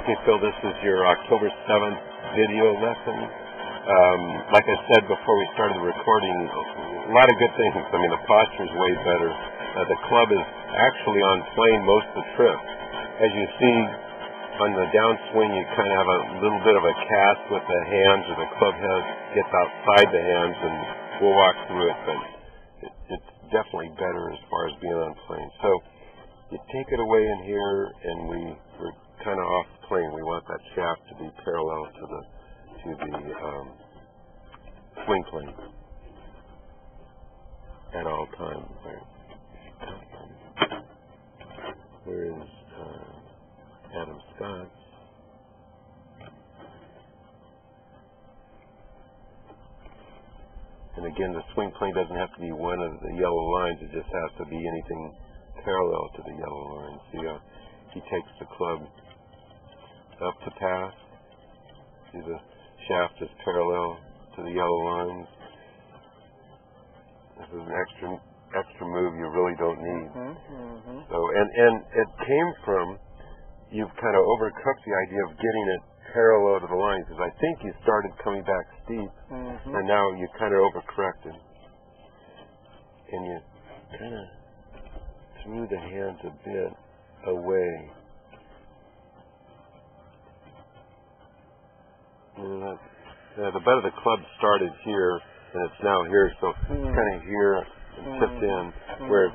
Okay, Phil, this is your October 7th video lesson. Like I said before we started the recording, a lot of good things. I mean, the posture is way better. The club is actually on plane most of the trip. As you see, on the downswing, you kind of have a little bit of a cast with the hands, or the club head gets outside the hands, and we'll walk through it, but it's definitely better as far as being on plane. So you take it away in here, and we're kind of off plane. We want that shaft to be parallel to the swing plane at all times. Where is Adam Scott? And again, the swing plane doesn't have to be one of the yellow lines. It just has to be anything parallel to the yellow line. See how he takes the club up to pass. See, the shaft is parallel to the yellow lines. This is an extra move you really don't need. So, and it came from, you've kind of overcooked the idea of getting it parallel to the line, because I think you started coming back steep, and now you kind of overcorrected, and you kind of threw the hands a bit away. The butt of the club started here, and it's now here, so it's kind of here and tipped in, where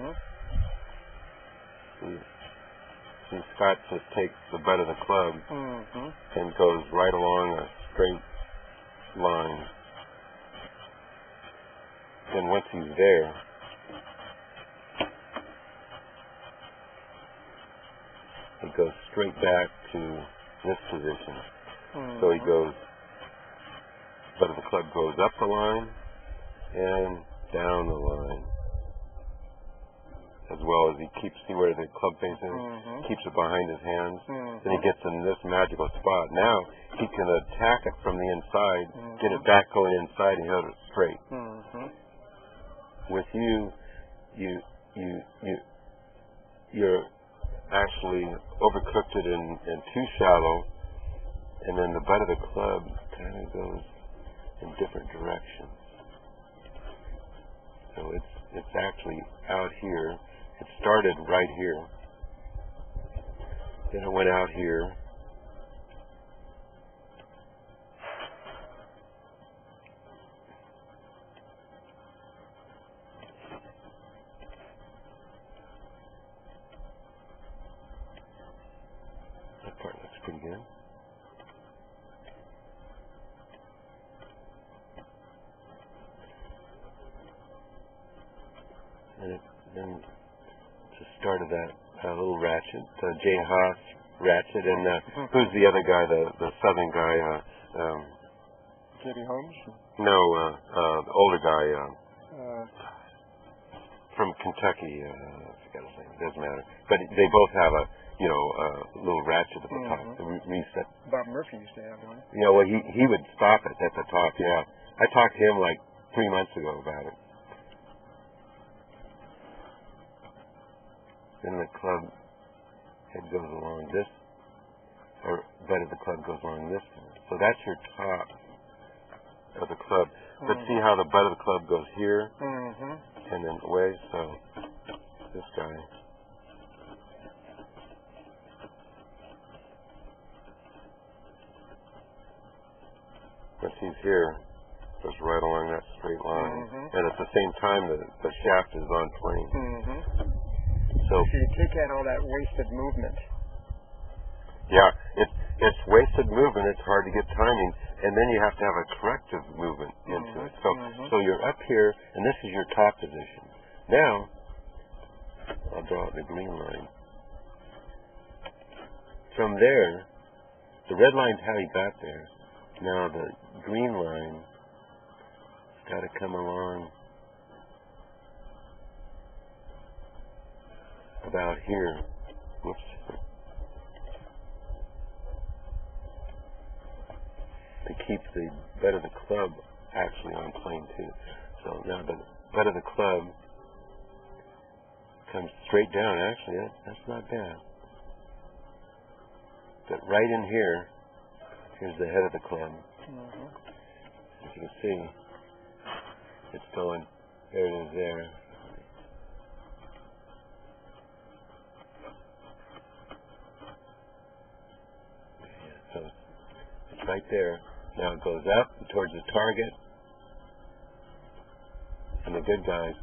Scott just takes the butt of the club and goes right along a straight line. And once he's there, he goes straight back to this position. So he goes, butt of the club goes up the line and down the line, as well as he keeps, see where the club face is? Keeps it behind his hands. Then he gets in this magical spot. Now he can attack it from the inside, get it back going inside, and hold it straight. With you're actually overcooked it and too shallow, and then the butt of the club kind of goes in different directions. So it's actually out here. It started right here. Then it went out here. That part looks pretty good. And then just started that little ratchet, Jay Haas ratchet, and who's the other guy, the southern guy? Katie Holmes? No, the older guy from Kentucky. I forgot his name. It doesn't matter. But they both have a little ratchet at the top. The reset. Bob Murphy used to have one. Yeah, well, he would stop it at the top. Yeah, I talked to him like 3 months ago about it. Then the club head goes along this, or butt of the club goes along this one. So that's your top of the club. But see how the butt of the club goes here, and then away. So this guy. Once he's here, goes right along that straight line, and at the same time the shaft is on plane. So you take out all that wasted movement. Yeah, it's wasted movement. It's hard to get timing, and then you have to have a corrective movement into it. So you're up here, and this is your top position. Now, I'll draw the green line. From there, the red line's how you got there. Now the green line has got to come along about here. Whoops. To keep the butt of the club actually on plane too. So now the butt of the club comes straight down. Actually, that's not bad. that right in here, here's the head of the club. As you can see, it's going, there it is there. So it's right there. Now it goes up towards the target. And the good guys,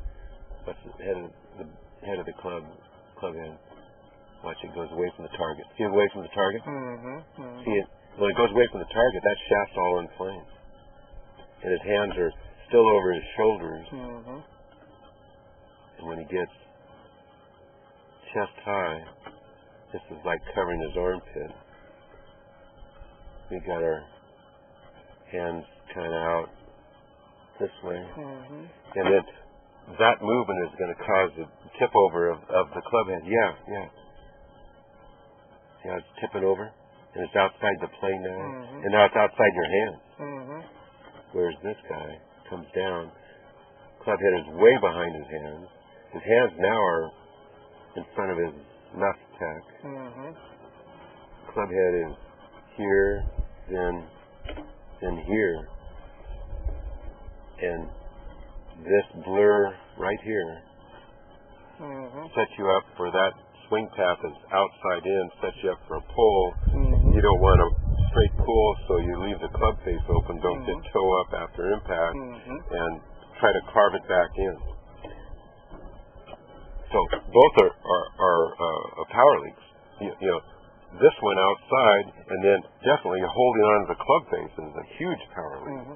what's the head of the club head? Watch, it goes away from the target. See it away from the target? See it? When it goes away from the target, that shaft's all in flames. And his hands are still over his shoulders. And when he gets chest high, this is like covering his armpit. We got our hands kind of out this way. And then that movement is going to cause the tip over of the club head. Yeah, it's tipping over. And it's outside the plane now. And now it's outside your hands. Whereas this guy comes down. Club head is way behind his hands. His hands now are in front of his left tech. Club head is here, then here. And this blur right here sets you up for that swing path is outside in, sets you up for a pull. You don't want a straight pull, so you leave the club face open. Don't get toe up after impact, and try to carve it back in. So both are power leaks. You know, this one outside, and then definitely holding on to the club face is a huge power leak.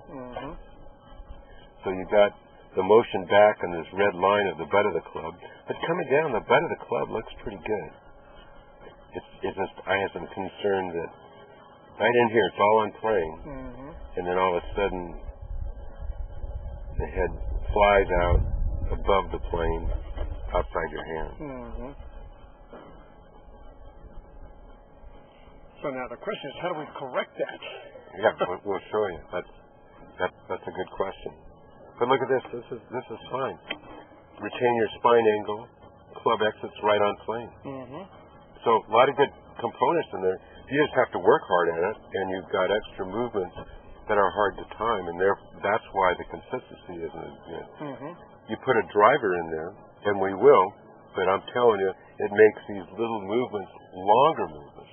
So you've got the motion back on this red line of the butt of the club, but coming down, the butt of the club looks pretty good. It's just, I have some concern that right in here, it's all on plane, and then all of a sudden, the head flies out above the plane, outside your hand. So now the question is, how do we correct that? Yeah, we'll show you. That's a good question. But look at this. This is fine. Retain your spine angle. Club exits right on plane. So a lot of good components in there. You just have to work hard at it, and you've got extra movements that are hard to time, and that's why the consistency isn't as good. You put a driver in there, and we will, but I'm telling you, it makes these little movements longer movements.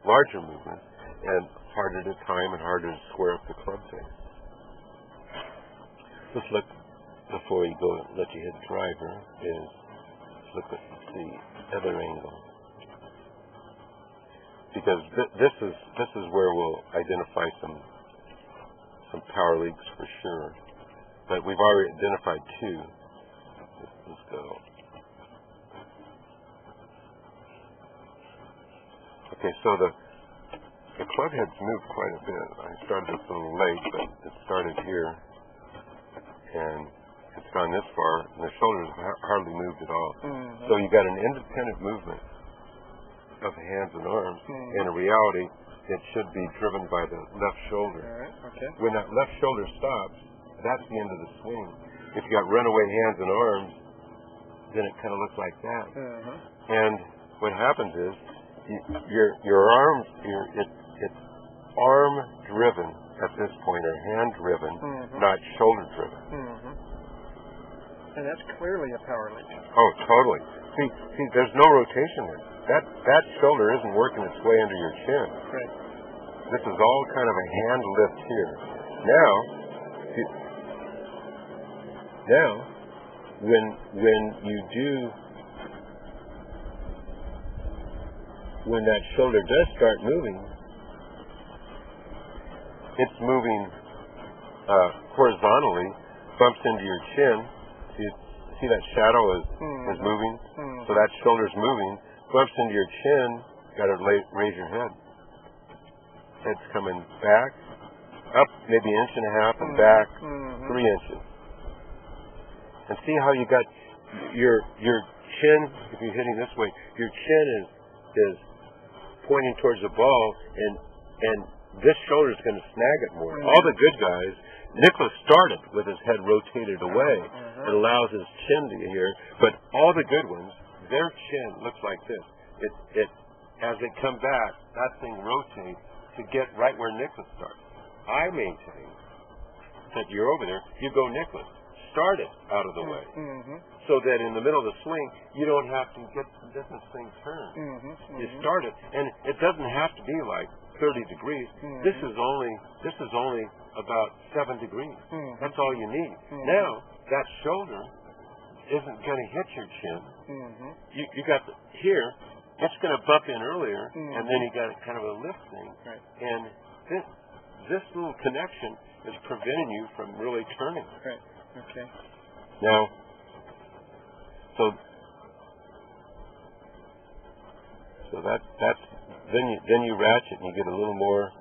Larger movements, and harder to time and harder to square up the club face. Let's look, before you go, let you hit driver, let's look at the other angle. Because this is where we'll identify some power leaks for sure. But we've already identified two. Let's go. Okay, so the club head's moved quite a bit. I started this a little late, but it started here, and it's gone this far, and the shoulders have hardly moved at all. So you got an independent movement of the hands and arms, and in reality, it should be driven by the left shoulder. When that left shoulder stops, that's the end of the swing. If you got runaway hands and arms, then it kind of looks like that. And what happens is, your arms, it's arm driven at this point, or hand driven, not shoulder driven. And that's clearly a power leak. Oh, totally. See, there's no rotation there. That shoulder isn't working its way under your chin. This is all kind of a hand lift here. Now, when that shoulder does start moving, it's moving horizontally, bumps into your chin. See that shadow is moving? So that shoulder's moving, bumps into your chin, got to raise your head. Head's coming back, up maybe an inch and a half, and back 3 inches. And see how you got your chin, if you're hitting this way, your chin is pointing towards the ball, and this shoulder is going to snag it more. All the good guys, Nicholas started with his head rotated away. It allows his chin to be here, but all the good ones, their chin looks like this. It as they come back, that thing rotates to get right where Nicholas starts. I maintain that you're over there, you go Nicholas. Start it out of the way. So that in the middle of the swing, you don't have to get this thing turned. You start it, and it doesn't have to be like 30 degrees. This is only about 7 degrees. That's all you need. Now, that shoulder isn't going to hit your chin. You got here, it's going to bump in earlier, and then you got kind of a lift thing. And this little connection is preventing you from really turning. Okay. Now, so that's then you ratchet and you get a little more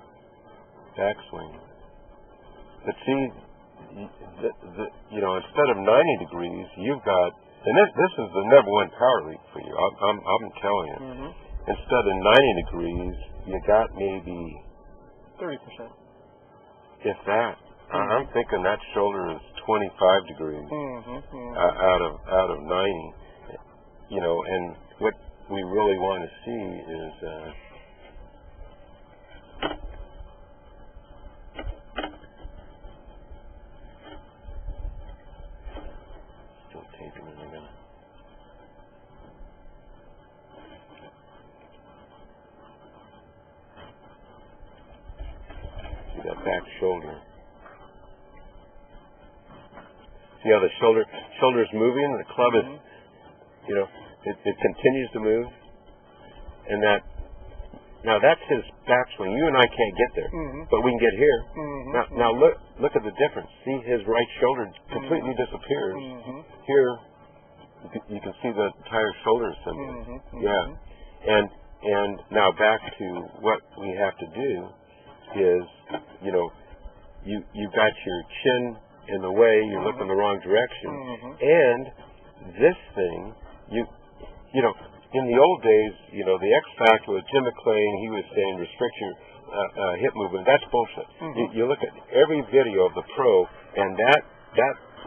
backswing. But see, instead of 90 degrees, you've got, and this is the number one power lead for you. I'm telling you. Instead of 90 degrees, you got maybe 30%. If that. I'm thinking that shoulder is 25 degrees out of 90. And what we really want to see is still taping it again. See that back shoulder. See how the shoulder's moving, the club is, it continues to move, and now that's his backswing. You and I can't get there, but we can get here. Now look at the difference. See, his right shoulder completely disappears. Here, you can see the entire shoulder assembly. And now back to what we have to do is, you got your chin in the way, you're looking the wrong direction, and this thing, in the old days, the X factor with Jim McClain, he was saying restrict your hip movement. That's bullshit. You look at every video of the pro, and that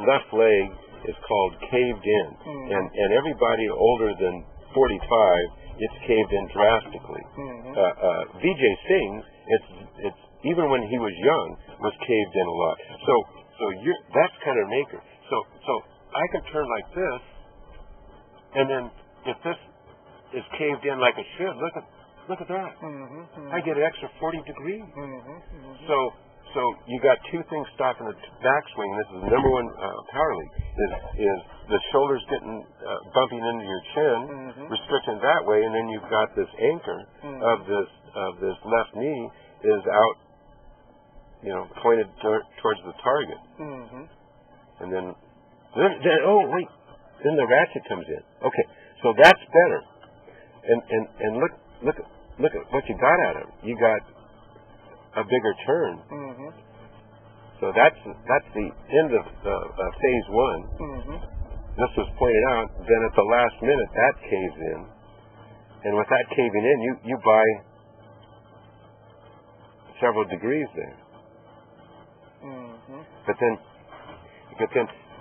left leg is called caved in, and everybody older than 45, it's caved in drastically. VJ Singh, it's even when he was young, was caved in a lot. So that's kind of an anchor. So I can turn like this, and then if this is caved in like it should, look at that. I get an extra 40 degrees. So you got two things stopping the backswing. This is the number one power lead. Is the shoulders getting bumping into your chin, restricting that way, and then you've got this anchor of this left knee is out. Pointed towards the target, and then then the ratchet comes in. Okay, so that's better, and look at what you got out of it. You got a bigger turn. So that's the end of phase one. This was pointed out. Then at the last minute, that caves in, and with that caving in, you buy several degrees there. But then,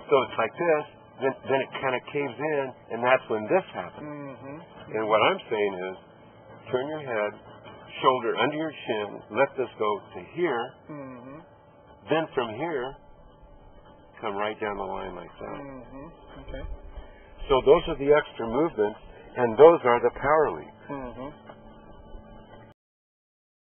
so it's like this. Then it kind of caves in, and that's when this happens. And what I'm saying is, turn your head, shoulder under your chin, let this go to here. Then from here, come right down the line like that. Okay. So those are the extra movements, and those are the power leads.